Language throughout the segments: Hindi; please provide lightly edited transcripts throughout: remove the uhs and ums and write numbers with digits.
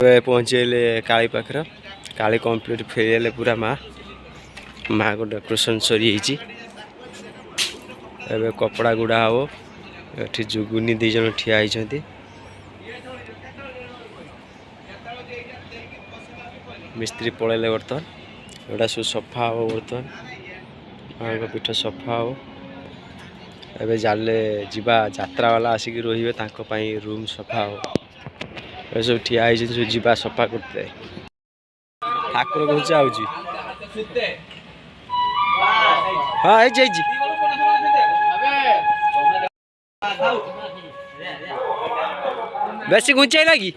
पहुँचले काली पाखर काली कंप्लीट फेरले पूरा माँ माँ को डेकोरेशन सरी एवं कपड़ा गुड़ा हम ये जुगुनी दीज ठिया होती मिस्त्री पलैले बर्तमान एटा सब सफा हम बर्तमान माँ को पीठ सफा हम एवं जाले जीवा यात्रा वाला आसिक रे रूम सफा हम सब ठिया जीवा सफा करते ठाकुर घुचा हाँ बेसी घुंचाई लगी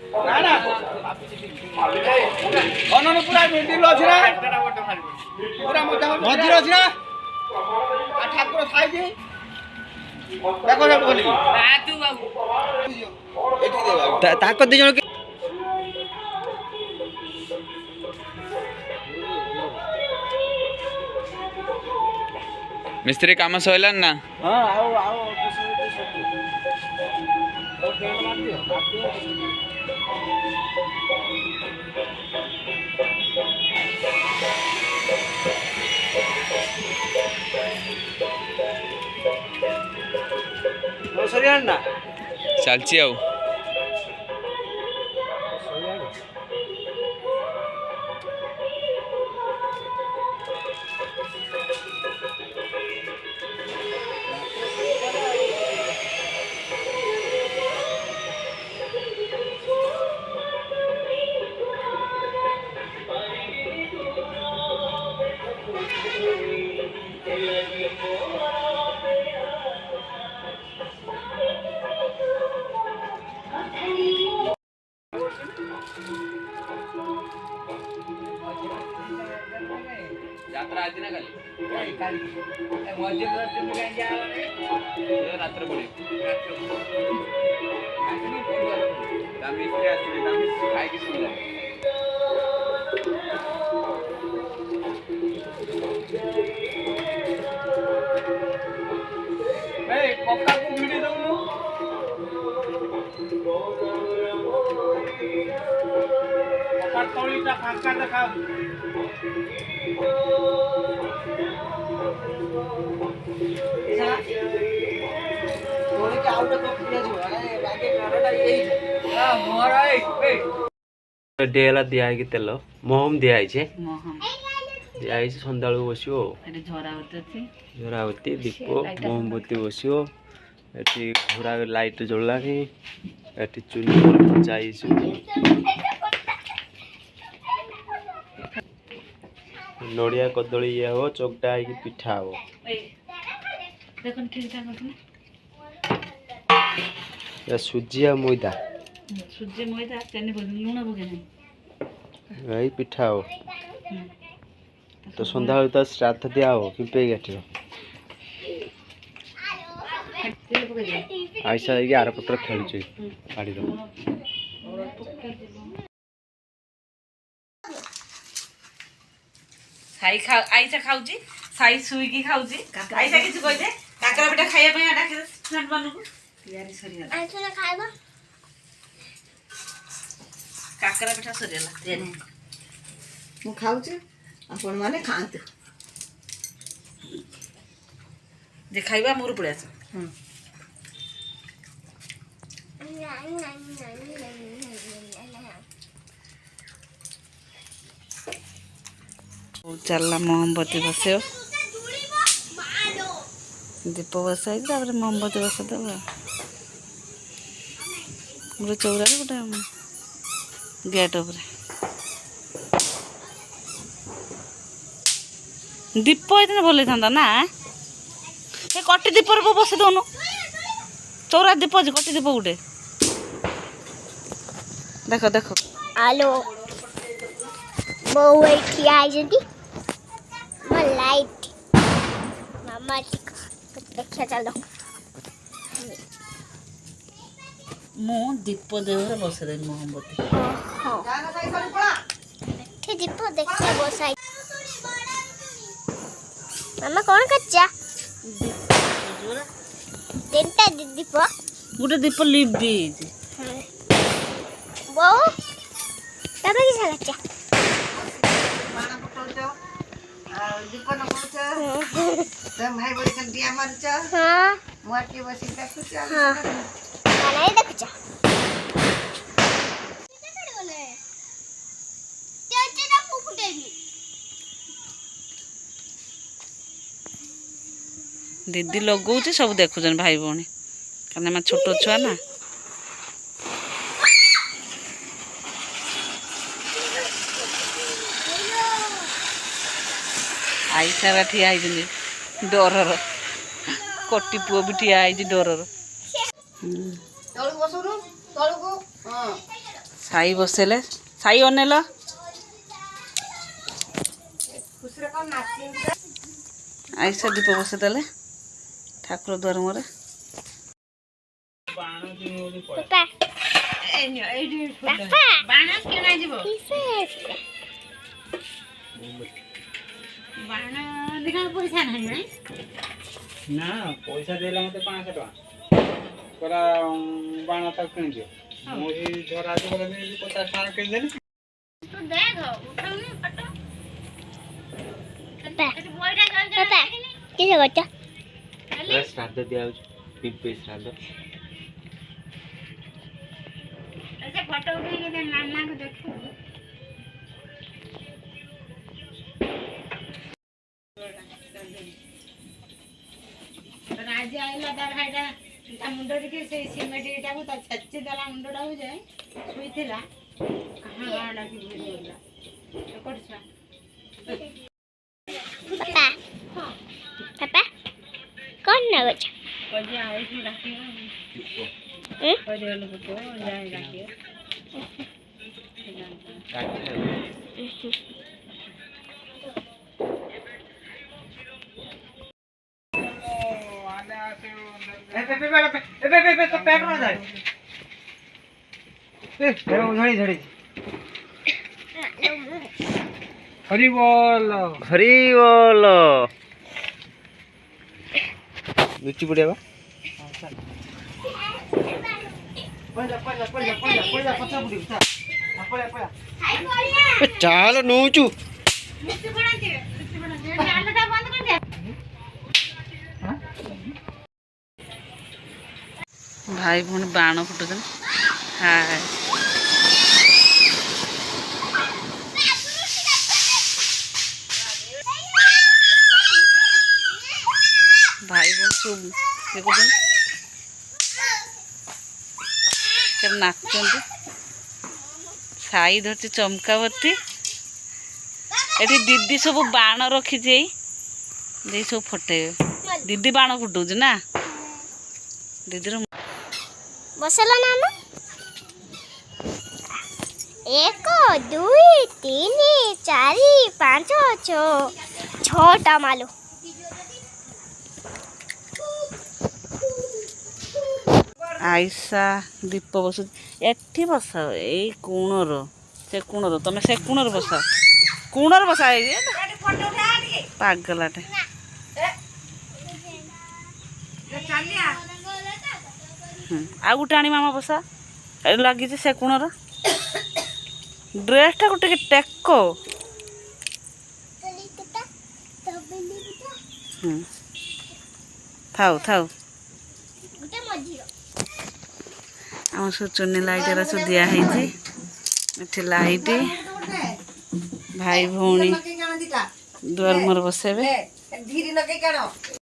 मिस्त्री काम सैलान ना चलची आउ यात्रा आती ना काली रात्र पड़े खाई की सुविधा फांका देखा डेला दिखाई तेल मोहम दिखाई दिखाई सन्दा बस झरावती दीप मोमबत्ती बस घोड़ा लाइट जला चुनी नड़िया कदली ये हो चौकटा है पिठा हो सुजी आ मैदा यही पिठा हो तो सन्ध्या तो श्राद्ध दिया हो पिंपे गाठी आईसा आर पटर खेलुची गाड़ी साई खा आईसा खाउची साई सुईकी खाउची आईसा किछ कहजे काकरा बेटा खाइया पे डाके फ्रेंड मानू यारी सरिया आईसा ना खाइबा काकरा बेटा सरियाला देने मु खाउची अपन माने खांत जे खाइबा मोर पड़े आछ चलला मोमबत्ती बसो दीप बसाई मोमबत्ती बसा दब गोटे चौरा गोटे गेट उपर दीप इतने भल था ना कटी दीप बस दौनु चौरा दीप अच्छे कटी दीप गोटे देख देख हेलो बो ठिया लाइट मामा देखा चलो मु दीप देहरे बस मोमबत्ती दीप देखा बसाई मामा कौन कच्चा तीनटा दीप गोटे दीप लिभी बो ତମେ କିସ କରୁଛ? ବାଣ ଫୁଟଉଛ ଆଉ ଦୀପ ଲଗାଉଛ ତମ ଭାଇ ବସିଛନ୍ତି ଡିଆ ମାରୁଛ ହଁ ମୁଁ ଟିକେ ବସିକି ଦେଖୁଛି ଆଉ ହଁ ନାଇଁ ଦେଖୁଛ ଦିଦି ଲଗଉଛି ସବୁ ଦେଖୁଛନ୍ତି ଭାଇ ଭଉଣୀ କାରଣ ଆମେ ଛୋଟ ଛୁଆ ନା। ଆଇସାରା ଠିଆ ହେଇଛନ୍ତି ଡରର। କୋଟି ପୁଅ ବି ଠିଆ ହେଇଛି ଡରର। ତଳକୁ ବସଉନୁ ତଳକୁ ହଁ ସାଇ ବସେଇଲେ ସାଇ ଅନେଇଲ ଖୁସିରେ କଣ ନାଚି ଆଇସା ଦୀପ ବସେଇଦେଲେ ଠାକୁର ଦ୍ୱାର ମୁହଁରେ। ପାପା ପାପା ବାଣ କିଣା ଯିବ ବାଣ ଦେଖିବା ପଇସା ନାହିଁ ନା ପଇସା ଦେଲେ ମତେ 500 ଟଙ୍କା କହିଲା ବାଣ ତାକୁ କିଣିଦିଅ ମୁଁ ଏଇ ଝରା ଝରା 50 ଟଙ୍କା କିଣିଦେଲି। ପାପା କିସ କରୁଛ? ଶ୍ରାଦ୍ଧ ଦିଆହଉଛି ପିମ୍ପି ଶ୍ରାଦ୍ଧ। ଫଟୋ ଉଠେଇକି ମାମାକୁ ଦେଖିବୁ। ଆଜି ଆଇଲା ତାର ଭାଇଟା ତା ମୁଣ୍ଡ ଟିକେ ସେଇ ସିମେଣ୍ଟଟାକୁ ତା ଛେଚି ଦେଲା ମୁଣ୍ଡଟାକୁ ଯେ ଶୋଇଥିଲା କାହା ଗାଁ ଡାକି ଭୁଲିଗଲା। ପାପା ପାପା କଣ ନା କରୁଛ? ଆଇଛୁ ଡାକିବ ପରିବାର ଲୋକ ଯାଇ ଡାକିବ। हरि बोल हरि बोल लुचि पड़िया बा चाल नूचू भाई भौणी बाण फुटुछन्। हाय भाई भौणी सब देखुछन् के नाचुछन्ति। साई धरती चमकावती एठी दीदी सब बाण रखिछे दे सब फटेबे। दीदी बाण फुटौछ ना दीदी बसला नाम 1 2 3 4 5 6 6टा मालो आईसा दीप बस एठी बसा ए कोणर से कोणर तमे से कोणर बसा पागलाटे आ गोटे आनी मामा बसा लगी से कोणर ड्रेस टा गोटे टेक थाउ थाउ आम सब चुनी लाइट सब दिखाई लाइट भाई भौणी दुआर मोर बसेबे।